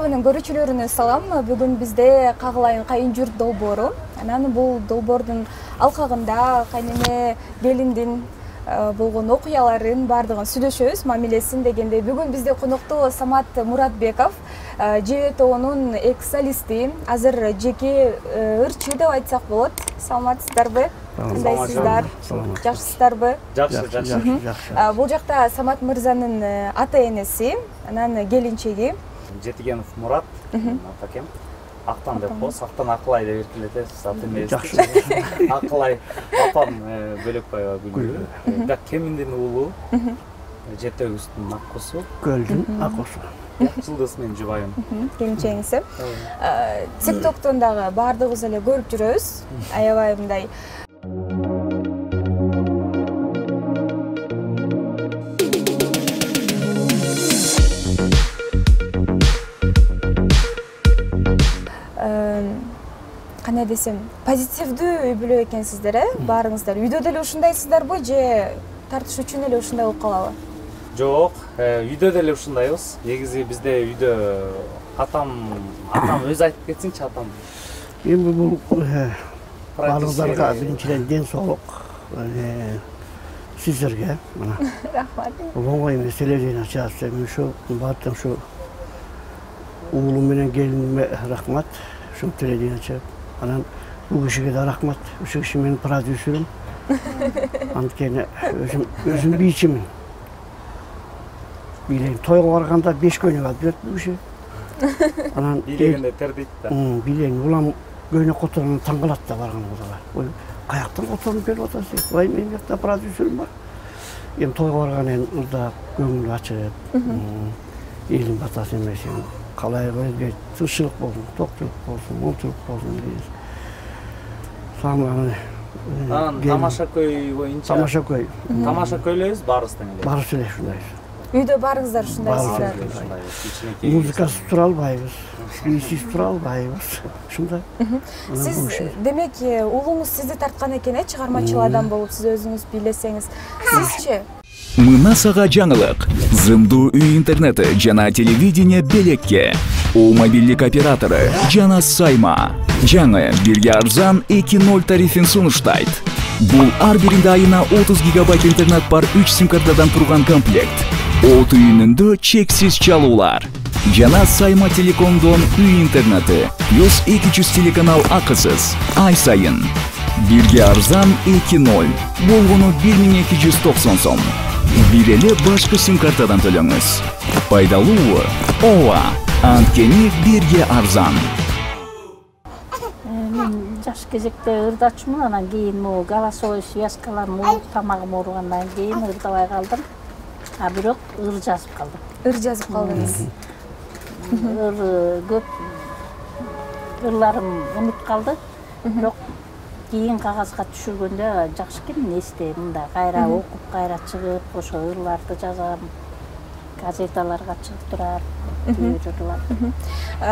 менен көрүүчүлөрүнө салам. Бүгүн бизде Кагылайын кайын журт долбоору. Анан бул долбоордун алкагында кайнене келиндин болгон окуяларын бардыгын сүйлөшөбүз, мамилесин дегенде. Бүгүн бизде конокто Самат Муратбеков, Жебе тобунун экс-солисти, азыр жеке ырчы деп айтсак болот. Саламатсыздарбы? Кандайсыздар? Жакшысыздарбы? Жакшы. Бул жакта Самат мырзанын ата энеси, анан келинчеги Жетигенов Мурат, атакем. Актан деп коебуз, Актан Акылай деп эркелетебиз, аты эмес. Жакшы. Акылай апам Бөлөкбаева Гүлнүр. Бак кеминдин уулу. Жетегүздүн аккусу. Көлдүн аккусу. Жылдыз менин жубайым. келинчеңиз. TikToктон дагы баардыгыбыз эле көрүп жүрөбүз. Аябай мындай кандай десем, позитивдүү үй бүлө экенсиздер, баарыңыздар. Үйдө деле ушундайсыздарбы же тартыш үчүн эле ушундай болуп калабы? Жок, үйдө деле ушундайбыз. Негизи бизде үйдө атам өзү айтып кетсинчи, атам. Эми бул баарыңыздарга биринчиден ден соолук, сиздерге мына. Рахмат. Оңой эмес телевизион ачасыз. Мен ушу баардык ушу уулум менен келиниме рахмат. Ушу телевизион ачып. Анан бул кишиге да рахмат. Ушу киши менин продюсерим. Анткени өзүм бийчимин. Билейм, тойго барганда 5 көйнөк алып берет бул киши. Анан бийлегенде тердейт да. Билейм, улам көйнөк которуп таң калат да барганымызга. Ой, каяктан которуп берип атасыз? Ой, менин жакта продюсерим бар. Эми тойго барган ырдап, көңүл ачып, элдин батасы эмес. Калай өзгө тынччылык болсун, токтулук болсун, момчулук болсун дейбиз. Анан тамаша көй боюнча. Тамаша көй. Тамаша көйлөйбүз баарыбыз тең эле. Баарыбыз эле ушундайбыз. Үйдө баарыңыздар ушундайсыздар. Музыкасыз тура албайбыз, бийсиз тура албайбыз. Ушундай. Сиз демек уулуңуз сизди тарткан экен, чыгармачыл адам болуп, сиз өзүңүз бийлесеңиз. Сизчи? Мына сага жаңылык. Зымдуу үй интернети жана телевидение белекке. У мобилдик оператору жана сайма. Жаңы бирге арзан 2.0 тарифин сунуштайт. Бул ар биринде айына 30 гигабайт интернет бар 3 сим-картадан турган комплект. От үйүнүндө чексиз чалуулар. Жана сайма телекомдон үй интернети плюс 200 телеканал акысыз ай сайын. Бирге арзан 2.0, болгону 1290 сом. Бир эле башка сим-картадан төлөңүз. Пайдалуу? Ооба, анткени бирге арзан. Мен жаш кезекте ырдачумун, анан кийин могу голосовой связкаларым ооруп, тамагым ооругандан кийин ырдабай калдым. А бирок ыр жазып калдым. Ыр жазып калдыңыз. Көп ырларым унут калды. Бирок кийин кагазга түшүргөндө жакшы экен эсте, мындай кайра окуп, кайра чыгып, ошо ырларды жазам. Газеталарга чыгып турат.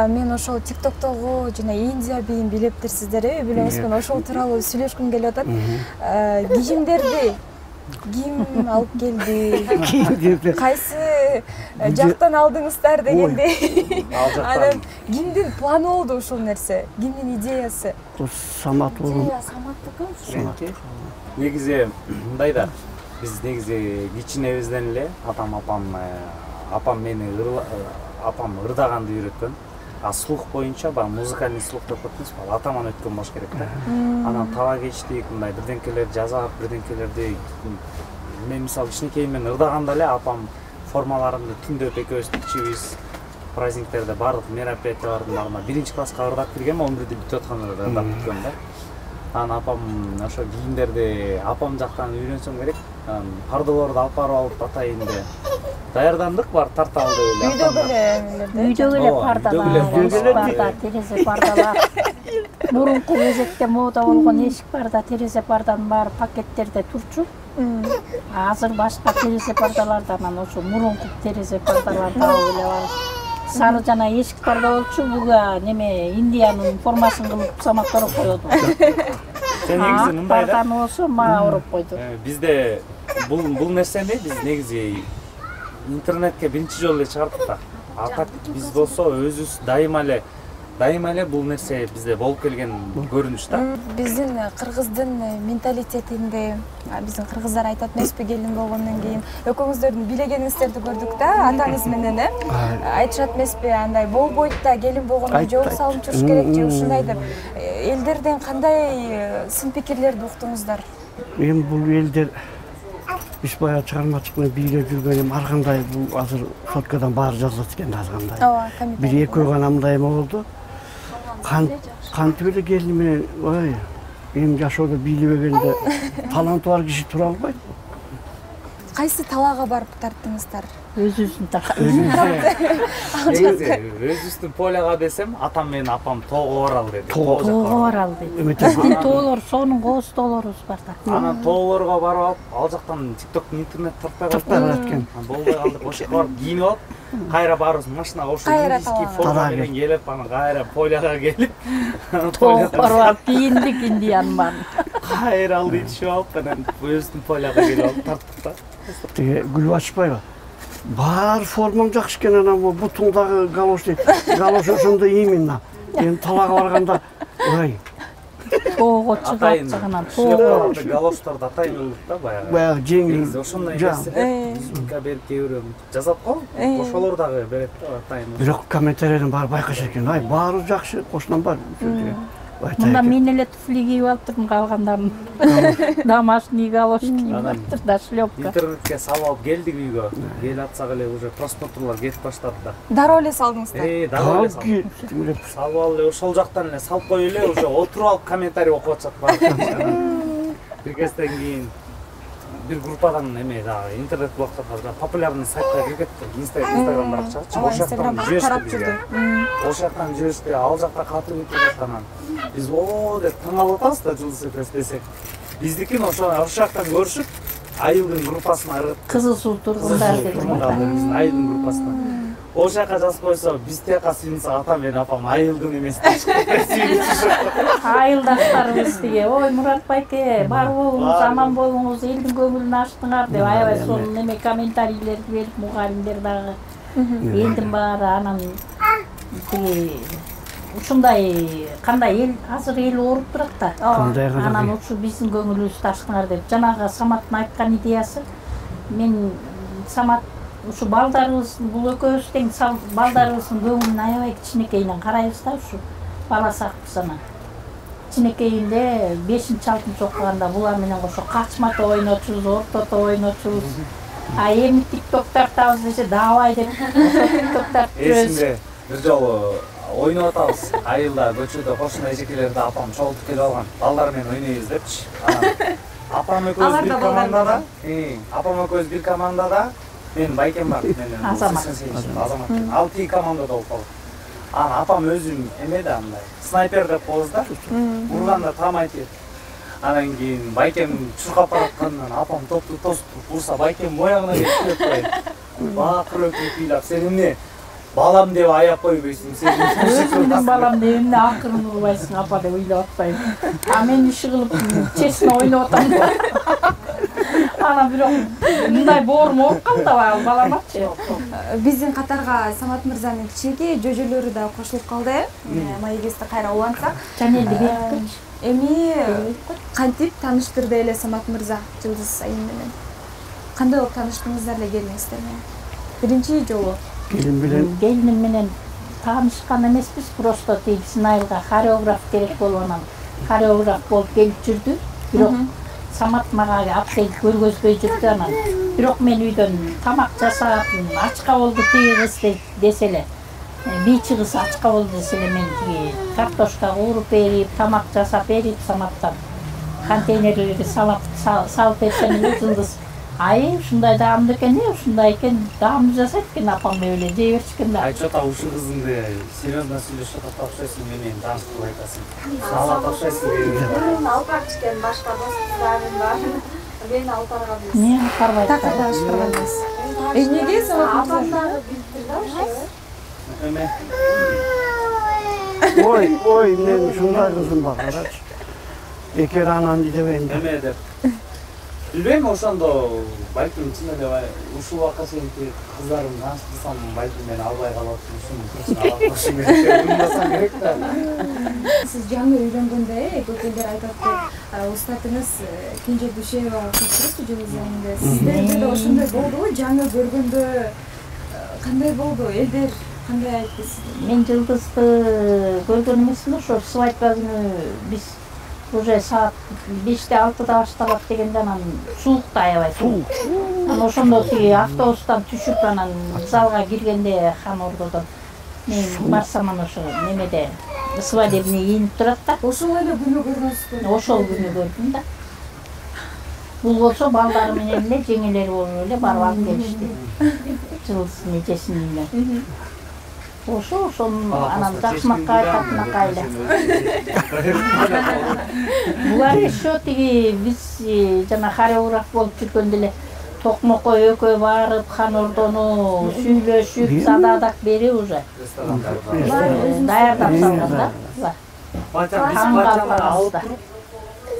Мен ошол TikToктогу жана Индия бийин билептирсиздер, үй бүлөңүзбүн ошол тууралуу сүйлөшкүм келип атат. Кийимдерди ким алып келди? Кайсы жактан алдыңыздар дегенде. Анан кимдин планы болду ушул нерсе? Кимдин идеясы? Самат болду. Саматтыкы. Негизи мындай да, биз негизи кичинебизден эле апам мени ырдаганды үйрөткөн. Слух боюнча музыкальный слух деп коебуз, атаман өткөн болуш керек да. Анан таба кечтик, мындай бирденкелерди жазап, бирденкелерди мен мисалы кичинекей мен ырдаганда эле апам формаларымды түндөп экөөбүз тикчибиз. Праздниктерде бардык мероприятиялардын баарына 1-класска ырдап киргем, 11-де бүтүп атканда ырдап бүткөм да. Анан апам ошо кийимдерди апам жактан үйрөнсөм керек. Пардаларды алып барып алып атайын деп даярдандык, бар тарталды эле. Үйдөгү эле пардалар, терезе пардалар. Мурунку кезекте мода болгон эшик парда, терезе парданын баары пакеттерде турчу. Азыр башка терезе пардалардан ошо мурунку терезе пардаларды алып эле бар. Сары жана эшик парда болчу, буга неме Индиянын формасын кылып саматтар коёду. Негизи мындай да. Парданы болсо мага ороп койду. Бизде бул нерсени биз негизи интернетке биринчи жолу эле чыгардык да. атат биз болсо өзүбүз дайыма эле бул нерсе бизде болуп келген көрүнүш да. Биздин кыргыздын менталитетинде биздин кыргыздар айтат эмеспи, келин болгондон кийин экөөңүздөрдүн бийлегениңиздерди көрдүк да, атаңыз менен айтышат эмеспи, андай болбойт да, келин болгондон жол салып жүрүш керек же ушундай деп. Элдерден кандай сын пикирлерди уктуңуздар? Эми бул элдер биз баягы чыгармачылык менен бийлеп жүргөнүм ар кандай бул азыр соткадан баары жазылат экен ар кандай. Ооба, комментарий. Бир экөө гана мындай болду. Кантип эле келин менен, ой, эми жашоодо бийлебегенде таланты бар киши тура албайт. Кайсы талаага барып тарттыңыздар? Өзүбүздүн Өзүбүздүн поляга десем, атам менен апам тоого баралы деди. тоого баралы деди. Биздин тоолор, сонун кооз тоолорубуз бар да. Анан тоолорго барып алып, ал жактан TikTok, интернет тартпай калат экен. Болбой калдык, ошо барып кийинип алып, кайра баарыбыз машинага ошо индийский форма менен келип, анан кайра поляга келип, тоого барып кийиндик индиянман. Кайра алды ичип алып, анан өзүбүздүн поляга келип алып тарттык да. Тиги күлүп ачпайбы? Бар формаң жакшы экен, анан бул бутуңдагы галош дейт. Галош ошондой именно. Эми талаага барганда, ой, тоого чыгат жагынан тоого. Галоштарды атайын болдук да баягы. Баягы жеңил. Ошондой нерсе. Сумка берип кээ-бирөө жазат го. Ошолор дагы берет да атайын. Бирок комментарийлерден баары байкашат экен. Ай, баары жакшы, кошунан бар. Мында мен эле туфли кийип алыптырмын, калгандарын домашний галош кийип алыптыр да, шлёпка. Интернетке салып алып келдик үйгө. Келип атсак эле уже просмотрлор кетип баштады да. Дароо эле салдыңыздар? Дароо эле салдым. Салып алып эле ошол жактан эле салып коюп эле уже отуруп алып комментарий окуп атышат баары. Бир кезден кийин бир группадан эме дагы интернет блогторго популярный сайтка кирип кеттик. Инстаграм баракчасы. Ошол жактан тарап жүрдү. Ошол жактан жүрүштү, ал жакта катып кетип анан биз о деп таң калып атабыз да, Жұлдыз ФМ десек. Биздикин ошол жактан көрүшүп, Айылдын группасына ыргыт. Кызыл суу тургундар деп. Айылдын группасына. Ошол жака жазып койсо, биз тияка сыйынса атам менен апам Айылдын эмес деп. Айылдаштарыбыз тиги, ой Мурат байке, бар болуңуз, аман болуңуз, элдин көңүлүн ачтыңар деп аябай сонун эме комментарийлерди берип, мугалимдер дагы элдин баары анан тиги ушундай кандай эл азыр эл ооруп турат да. Анан ушу биздин көңүлүбүздү ачтыңар деп. Жанагы Саматтын айткан идеясы, мен Самат ушу балдарыбыздын, бул экөөбүз тең балдарыбыздын көңүлүн аябай кичинекейинен карайбыз да, ушу бала сакпыз анан. Кичинекейинде 5-6 окуганда булар менен кошо качмата ойнотчубуз, ортото ойнотчубуз. А эми TikTok тартабыз десе давай деп TikTok тартып жүрөбүз. Эсимде бир жолу ойноп атабыз. Айылда көчөдө кошуна эжекелерди апам чогултуп келип алган. Балдар менен ойнойбуз депчи. Апам экөөбүз бир командада, бир командада, мен байкем бар, менен Азамат. Ал тиги командада болуп калды. Анан апам өзүн эме да андай снайпер деп коебуз да. Урганда таамай тиет. Анан кийин байкем чуркап бараткандан апам топту тосуп урса, байкем боягына келип коет. Бакыр өкүп ыйлап, сен эмне балам деп аяп койбойсуң, сен өзүңдүн балам деп эмне акырын урбайсың апа деп ыйлап атпайбы. А мен иши кылып честно ойноп атам да. Анан бирок мындай боорум ооруп калды да баламачы. Биздин катарга Самат мырзанын кичинекей жөжөлөрү да кошулуп калды. Маегесте кайра улантсак. Чанелди берип. Эми кантип тааныштырды эле Самат мырза Жылдыз айым менен? Кандай болуп тааныштыңыздар эле келиңиздер менен? Биринчи жолу келиним менен таанышкан эмеспиз, просто биздин айылга хореограф керек болуп анан хореограф болуп келип жүрдү. Бирок Самат мага апсел көргөзбөй жүрдү анан. Бирок мен үйдөн тамак жасап, ачка болду тиги кыз десе эле. Бийчи кыз ачка болду десе эле мен тиги картошка кууруп берип, тамак жасап берип Саматтан контейнерлерге салып берсем эле Жылдыз. Ай, ушундай даамдуу экен, ушундай экен, даамдуу жасайт экен апам деп эле жей беришкен да. Айчы ата ушул кызыңды серьезно сүйлөшүп атпакчысың, менен тааныштырып айтасың. Ала тапшайсың. Алпак ичкен башка досторум бар. Мен алпарга билем. Мен алпарга так таанышпагансыз. Эмнеге апам дагы билдир да ошо. Эме. Ой, мен ушундай кызым бар, карачы. Экер анан дебейин. Эме деп. билбейм, ошондо балким чын эле ушул убакка чейин кыздарым таныштырсам балким мен албай калып ушуну алып коюшум керек, уйнасам керек да. Сиз жаңы үйлөнгөндө көп элдер айтат устатыңыз Кенже Дүйшеева кызсыз жылдыз айында. Сиздерде да ошондой болдубу? Жаңы көргөндө кандай болду? Элдер кандай айтты сизге? Мен жылдызды көргөн эмесмин, ошо свадьба күнү биз уже саат 5-6 башталат дегенде анан суук да аябай суук. Анан ошондо тиги автобустан түшүп анан залга киргенде хан ордодон мен барсам анан ошо немеде свадебный кийинип турат да. Ошол эле күнү көргөнсүзбү? Ошол күнү көрдүм да. Бул болсо балдары менен эле жеңелери болуп эле барып алып келишти. Жылдыздын эжесинин үйүнө. Ошон анан жакшымакка айтатынакка эле. Булар еще тиги биз жана хореограф болуп жүргөндө эле Токмокко экөө барып хан ордону сүйлөшүп зададак берип уже даярдап салган да.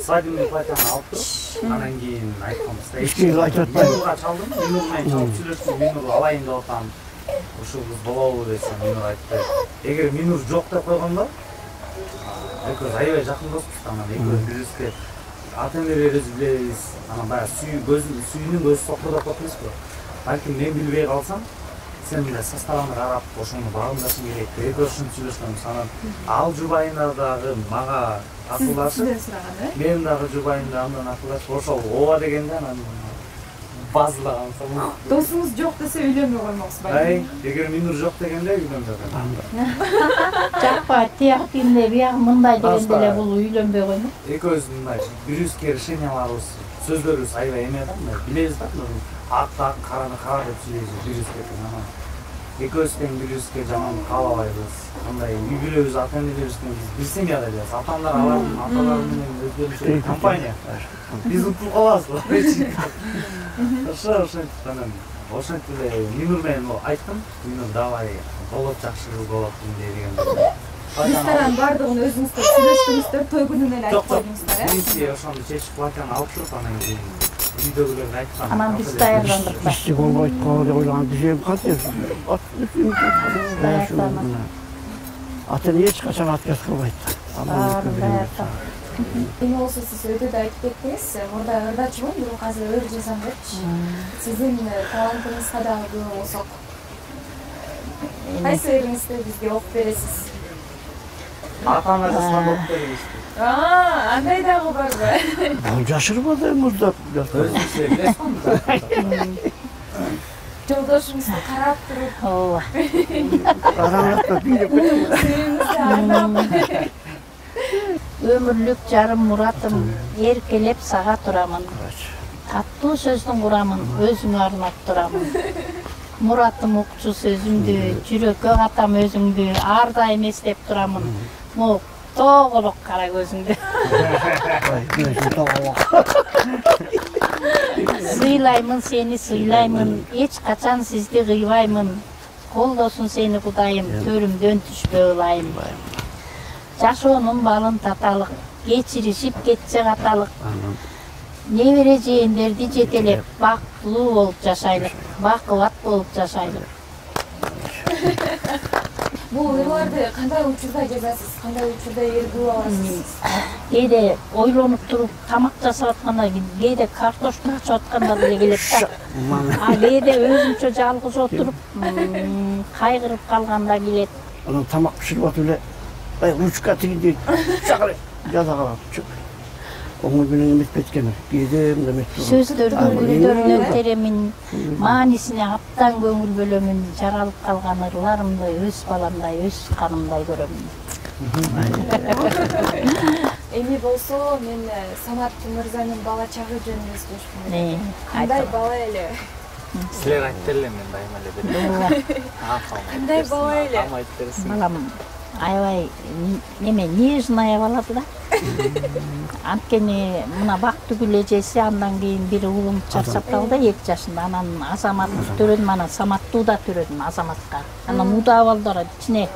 Свадебный платьяны алып туруп, анан кийин айтканбыз да. Эчкиге айтат да. Минурга чалдым, Минур менен чалып сүйлөштүм, Минур алайын деп атам. Ушул кыз болобу десем, Минур айтты. Эгер Минур жок деп койгондо, экөөбүз аябай жакын доспуз, анан экөөбүз бирибизге ата-энелерибиз билебиз, анан баягы сүйүүнүн көзү сокурдап атпайсызбы? Балким мен билбей калсам, сен мындай составына карап, ошону багындашың керек. Экөөбүз ушинтип сүйлөшкөнбүз. Анан ал жубайына дагы мага акылдашып, мен дагы жубайымда андан акылдашып, ошол ооба дегенде анан базылаган соң. Досуңуз жок десе үйлөнбөй коймоксуз балким. Эгер Минур жок дегенде үйлөнбөй коймок. Жакпа, тияк тимде биягы мындай дегенде эле бул үйлөнбөй коймок. Экөөбүз мындай бирибизге решенияларыбыз, сөздөрүбүз аябай эме да, билебиз да, акты ак, караны кара деп сүйлөйбүз бирибизге. Анан экөөбүз тең бирибизге жаман каалабайбыз. Андай үй бүлөбүз, ата-энелерибиз бир семьяда элес. Атамдар алардын аталары менен өздөрүнчө компания. Биз утулуп калабыз. Ошентип анан ошентип эле Минур менен айттым. Минур давай болот, жакшы кыз болот дегенде. Ресторан бардыгын өзүңүздөр сүйлөштүңүздөр, той күнүнө эле айтып койдуңуздар, э? Биринчи ошондо чечип платьяны алып туруп, анан кийин үйдөгүлөргө айткам. Анан биз даярдандык да. Ишти болбойт го деп ойлогон киши кантип атын эч качан отказ кылбайт. Эми болсо сиз өтөдө айтып кеттиңиз, мурда ырдачымын, бирок азыр ыр жазам депчи. Сиздин талантыңызга дагы күбө болсок. Кайсы ырыңызды бизге окуп бересиз? Ата-анасына окуп беребиз. Андай дагы барбы? Бул жашырбады мурда. Өзүңүз билесиз. Жолдошуңузду карап туруп. Ооба. Караңатта билип Өмүрлүк жарым муратым, эркелеп сага турамын. Таттуу сөздүн курамын, өзүңө арнап турамын. Муратым укчу сөзүңдү, жүрөккө катам өзүңдү, ар дайым эстеп турамын. Могу тоголок кара көзүңдү. Сыйлаймын сени, сыйлаймын, эч качан сизди кыйбаймын. Колдосун сени Кудайым, төрүмдөн түшпөй ылайым. Жашоонун балын таталык, кечиришип кетсе каталык. Небере жээндерди жетелеп, бактылуу болуп жашайлык, бакыбат болуп жашайлык. Бул ырларды кандай учурда жазасыз? Кандай учурда эргип аласыз? Кээде ойлонуп туруп тамак жасап атканда, кээде картошка ачып атканда деле келет да. Кээде өзүмчө жалгыз отуруп, кайгырып калганда келет. Анан тамак пиширип атып эле ручка тигинде чакырып жаза калат. Оңой менен эметпейт экен. Кээде эметип турат. Сөздөрдүн гүлдөрүнөн теремин, маанисине абдан көңүл бөлөмүн, жаралып калган ырларымды өз баламдай, өз канымдай көрөмүн. Эми болсо мен Самат мырзанын бала чагы жөнүндө сүйлөшкүм. Кандай бала эле? Силер айтып эле, мен дайыма эле берем. Кандай бала эле? Балам аябай неме нежная бала да. Анткени мына Бактыгүл эжеси андан кийин бир уулум чарчап калды 2 жашында. Анан Азамат төрөдүм, анан Саматтуу да төрөдүм Азаматка. Анан удаа балдар ичине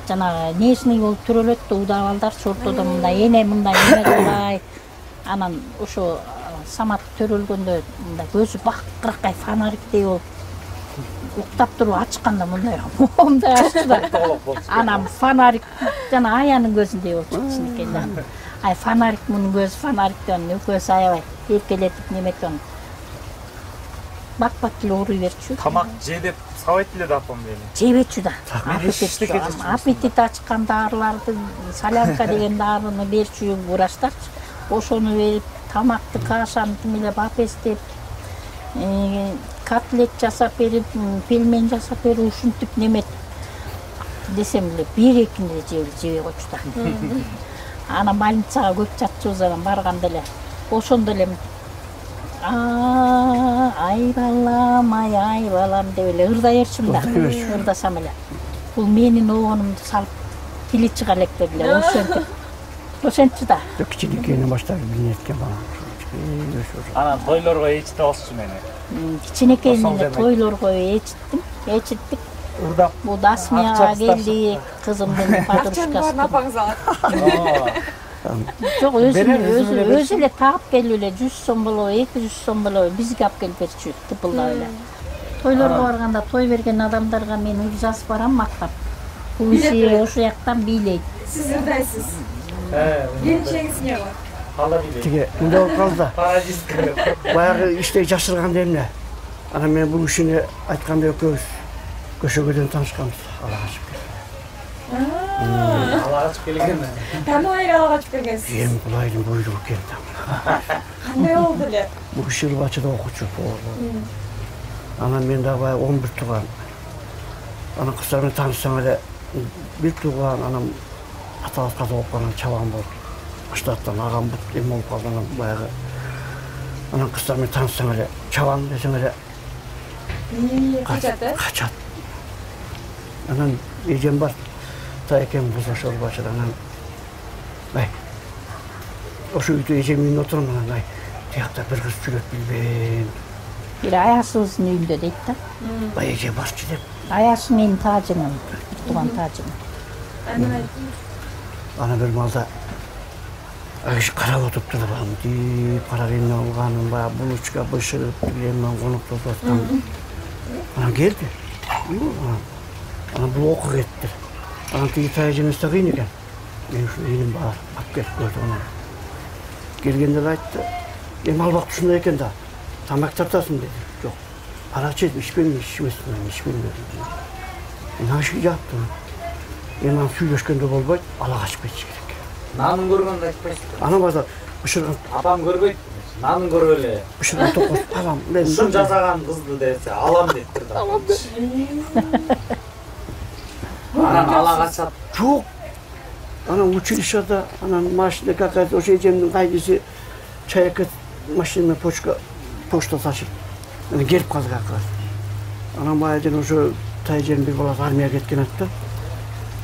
жанагы нежный болуп төрөлөт да, удаа балдар ортодо мындай эне кылбай. Анан ошо самат төрөлгөндө мындай көзү бакыракай фонарикдей болуп уктап туруп ачканда мындай аччу да анан фонарик жана аянын көзүндөй болчу кичинекей да. Ай фонарик мунун көзү фонариктен экөөсү аябай эркелетип неметип бак эле ууруй берчү. Тамак же деп сабайт эле да апам мени. Жебечү да. Аппетит ачкан дарыларды, солянка деген дарыны берчү врачтарчы. Ошону берип, тамакты кашаны тимелеп апестеп, котлет жасап берип, пельмен жасап берип, ушинтип неметип десем эле 1-2 жебей койчу да. Анан больницага көп жатчубуз анан барганда эле. Ошондо эле ай балам деп эле ырдай берчүм да. Ырдасам эле. Бул менин оонумду салып тили чыга элек деп эле ошентчи да. Кичинекейинен баштап билинеткен бала. Анан тойлорго эчите алчу мени. Кичинекейинен тойлорго эчиттик. Ырдап. Бул Дасмияга келди, кызымдын подружкасы. Апаңыз алат. Жок, өзү эле таап келип эле 100 сом болобу, 200 сом болобу бизге алып келип берчү, тыпылдап эле. Тойлорго барганда той берген адамдарга мен уй жазып барам мактап. Бул иши ошол жактан бийлейт. Сиз ырдайсыз. Келинчегиз эмне бар? Кала билет. Тиге мындай болуп калды да. Паразитка. Баягы иштей жашырган эмне. Анан мен бул кишини айтканда экөөбүз көшөгөдөн таанышканбыз. Ала качып келген. Ала качып келген. Тааныбай ала качып келгенсиз. Эми булайдын бойлугу экен да. Кандай болду эле? Бул киши Ырбачыда окуучу. Анан мен дагы баягы 11 тууган. Анан кыздар менен таанышсаң эле бир тууган, анан аталас каза болуп калган чабан болуп. Штаттан агам бут эме болуп калды анан баягы. Анан кыздар менен таанышсаң эле чабан десең эле качат. Анан эжем бар. Тайкем бузашыр башыда анан. Ай. Ошо үйдө эжем үйүнө отурам анан ай. Тиякта бир кыз жүрөт билбейм. Бир аяшыбыздын үйүндө дейт да. Ай эже барчы деп. Аяшы менин таажымын, тууган таажым. Ана бир малда аш карап отупту да бамди параллельно алганын баягы булочка бышырып эмен коноктосуп аткан. Анан келди. Анан бул окуу кетти. Анан тиги таажымыз да кыйын экен. Мен ушу эним бар, алып келип көрдүм анан. Келгенде эле айтты. Эми албак ушундай экен да. Тамак тартасың деди. Жок. Арачы ичпейм, ичпейм деди. Мен ашык жаптым. Эми сүйлөшкөндө болбойт, ала качып кетиш керек. Нанын көргөндө айтпайсызбы? Анан базар бышырган. Апам көрбөйт. Нанын көрүп эле. Бышырган токос алам. Мен Ушун жасаган кызды десе, алам деп турду. Алам деп. Анан ала качат. Жок. Анан училищада, анан машина какая-то, ошо эжемдин кайдысы чайка машина почта ташып. Анан келип калды как раз. Анан баягы ошо тайженин бир баласы армияга кеткен атты.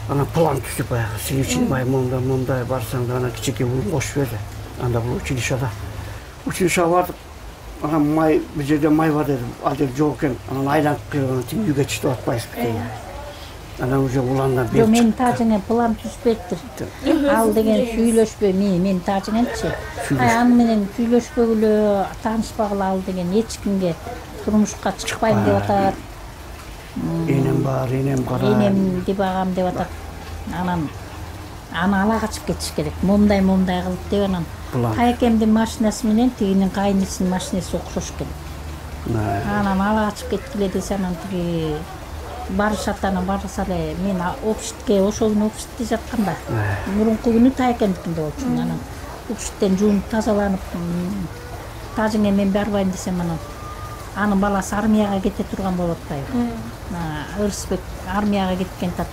Анан план түзүп баягы силичи мындай барсаң да анан кичике бул кошуп берди. Анда бул училищада. Училищага бардык. Анан май бир жерде май бар деди. Ал жер жок экен. Анан айланып келип тим үйгө чыгып атпайсызбы деди. Анан уже уландан бери. Мен таажыңа план түзбөптүр. Ал деген сүйлөшпөй мен таажыңанчы. Аны менен сүйлөшпөгүлө, таанышпагыла ал деген эч кимге турмушка чыкпайм деп атат. Энем бар, энем кара. Энем деп агам деп атат. Анан аны ала качып кетиш керек. Момдай кылып деп анан. Тайкемдин машинасы менен тигинин кайнысынын машинасы окшош экен. Анан ала качып кеткиле десе анан тиги барышат анан барса эле мен общитке ошол күнү общитте жатканда. Мурунку күнү Тайкемдикинде болчу. Анан общиттен жуунуп тазаланып таажыңа мен барбайм десем анан анын баласы армияга кете турган болуп атпайбы. Ырысбек армияга кеткен тат.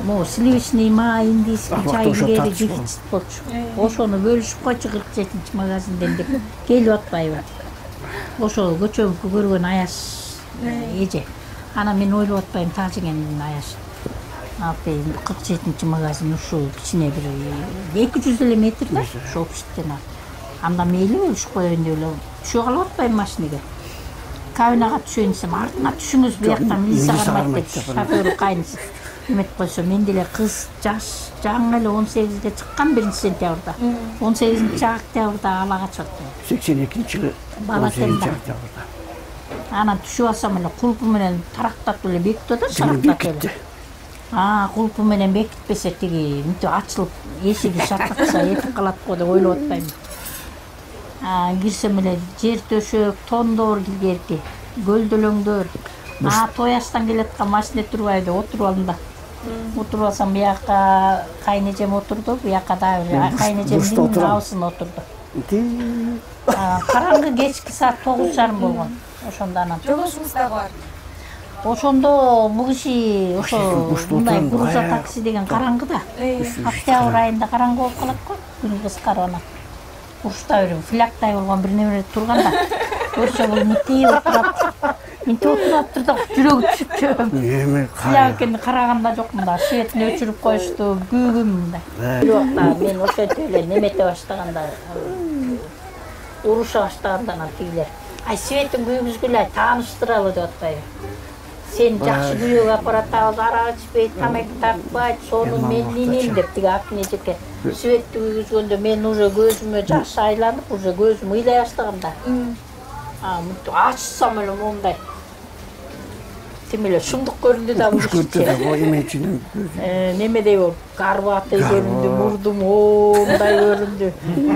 Могу сливочный май, индийский чай керек дефицит болчу. Ошону бөлүшүп койчу 47-чи магазинден деп келип атпайбы. Ошол көчөбүккө көргөн аяш эже. Анан мен ойлоп атпайм таажыңанын аяш. Апы 47-чи магазин ушул кичине бир 200 эле метр да, ошо общиттен. Анда мейли бөлүшүп коеюн деп эле түшө калып атпайм машинеге. Кабинага түшөйүн десем, артына түшүңүз, бияктан милиция кармайт деп шофёру кайнысы. Эметип койсо, мен деле кыз жаш, жаңы эле 18-ге чыккан 1-сентябрда. 18-октябрда алага чыгып. 82-жылы Бала 18-октябрда. Анан түшүп алсам эле кулпу менен тарактап эле бекитти да, шарактап эле. Кулпу менен бекитпесе тиги мынтип ачылып, эшиги шатакса этип калат го деп ойлоп атпаймын. Кирсем эле жер төшөк, тондор килгерки, көлдөлөңдөр. Тояштан келаткан машина турбайды, отуруп алдым да. Отуруп алсам, бияка кайнежем отурду, бияка дагы кайнежемдин абысын отурду. Караңгы кечки саат 9:30 болгон. Ошондо анан жолдошуңуз дагы бар. Ошондо бул киши ошо мындай груза такси деген караңгыда. Октябрь айында караңгы болуп калат го, күн кыскарып анан. Урушта берем, флягтай болгон бир неме турганда. Көрсө бул мынтип отурат. Мынтип отураптыр да жүрөгү түшүп чөп. Флягын караганда жокмун да, светин өчүрүп коюшту, күүгүм мындай. Бир убакта мен ошентип эле немете баштаганда, уруша баштаганда анан тигилер. Светин күйгүзгүлө, тааныштыралы деп атпайбы. Сен жакшы күйөөгө апаратабыз, арак ичпейт, тамеки тартпайт, сону мен ниним деп тиги акне жеке. Светти күйгүзгөндө мен уже көзүмө жаш айланып, уже көзүм ыйлай баштаганда. Мынтип ачсам эле мондай. Тим эле шумдук көрүндү да бул киши. Немедей болуп, карбаты көрүндү, мурдум мындай көрүндү.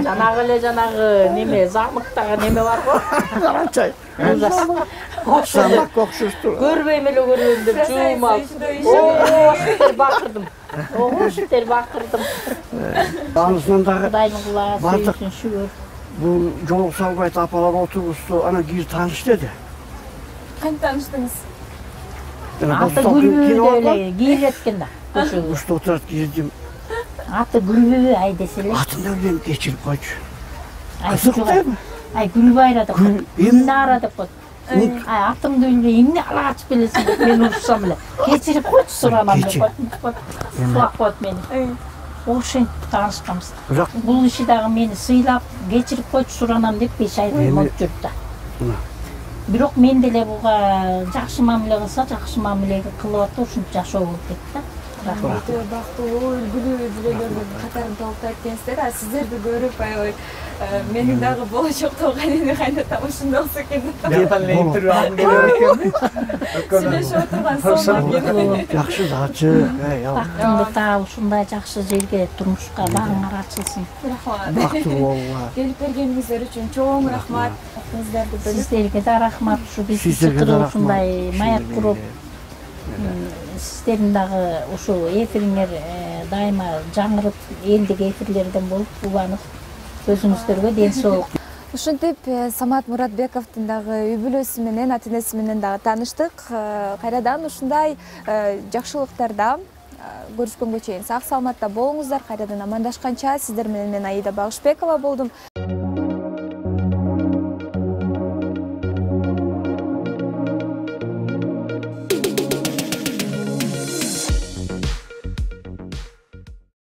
Жанагы неме замыктагы неме бар го. Карачай. Замак окшоштур. Көрбөйм эле көрөм деп жуумап. Бакырдым. Бакырдым. Анысынан дагы Кудайдын куласы шүгүр. бул жол салбайт апалар отурбусту, ана кир тааныш деди. Кантип тааныштыңыз? Аты Гүлбү эле кийиреткен да. Ушта отурат кирдим. Аты Гүлбү ай деселе. Атын өлем кечирип койчу. Кызык дейби? Гүлбайра деп койду. Гүлнара деп койду. Атыңды билбей эмне ала ачып келесиң деп мен урушсам эле. Кечирип койчу суранам деп койду. Сулап коет мени. Ошентип таанышканбыз. Бул киши дагы мени сыйлап, кечирип койчу суранам деп 5 ай болуп жүрдү да. Бирок мен деле буга жакшы мамиле кылса, жакшы мамилеге кылып атып, ушинтип жашоо болуп кетти да. Бактылуу, үлгүлүү жүрөлөрдүн катарын толуктап экенсиздер. Сиздерди көрүп, аябай менин дагы болочоктогу кайнатам ушундай болсо экен деп. Сүйлөшүп отурган соң Жакшы дачы. Бактыңды таап, ушундай жакшы жерге турмушка багыңар ачылсын. Бактылуу болууга. Келип бергениңиздер үчүн чоң рахмат. Сиздерге да рахмат, ушу бизди чакырып ушундай маяк куруп. Сиздердин дагы ушул эфириңер дайыма жаңырып, элдик эфирлерден болуп, уланып, өзүңүздөргө ден соолук. Ушинтип Самат Муратбековдун дагы үй бүлөсү менен, ата-энеси менен дагы тааныштык. Кайрадан ушундай жакшылыктарда көрүшкөнгө чейин сак саламатта болуңуздар. Кайрадан амандашканча сиздер менен мен Аида Багышбекова болдум.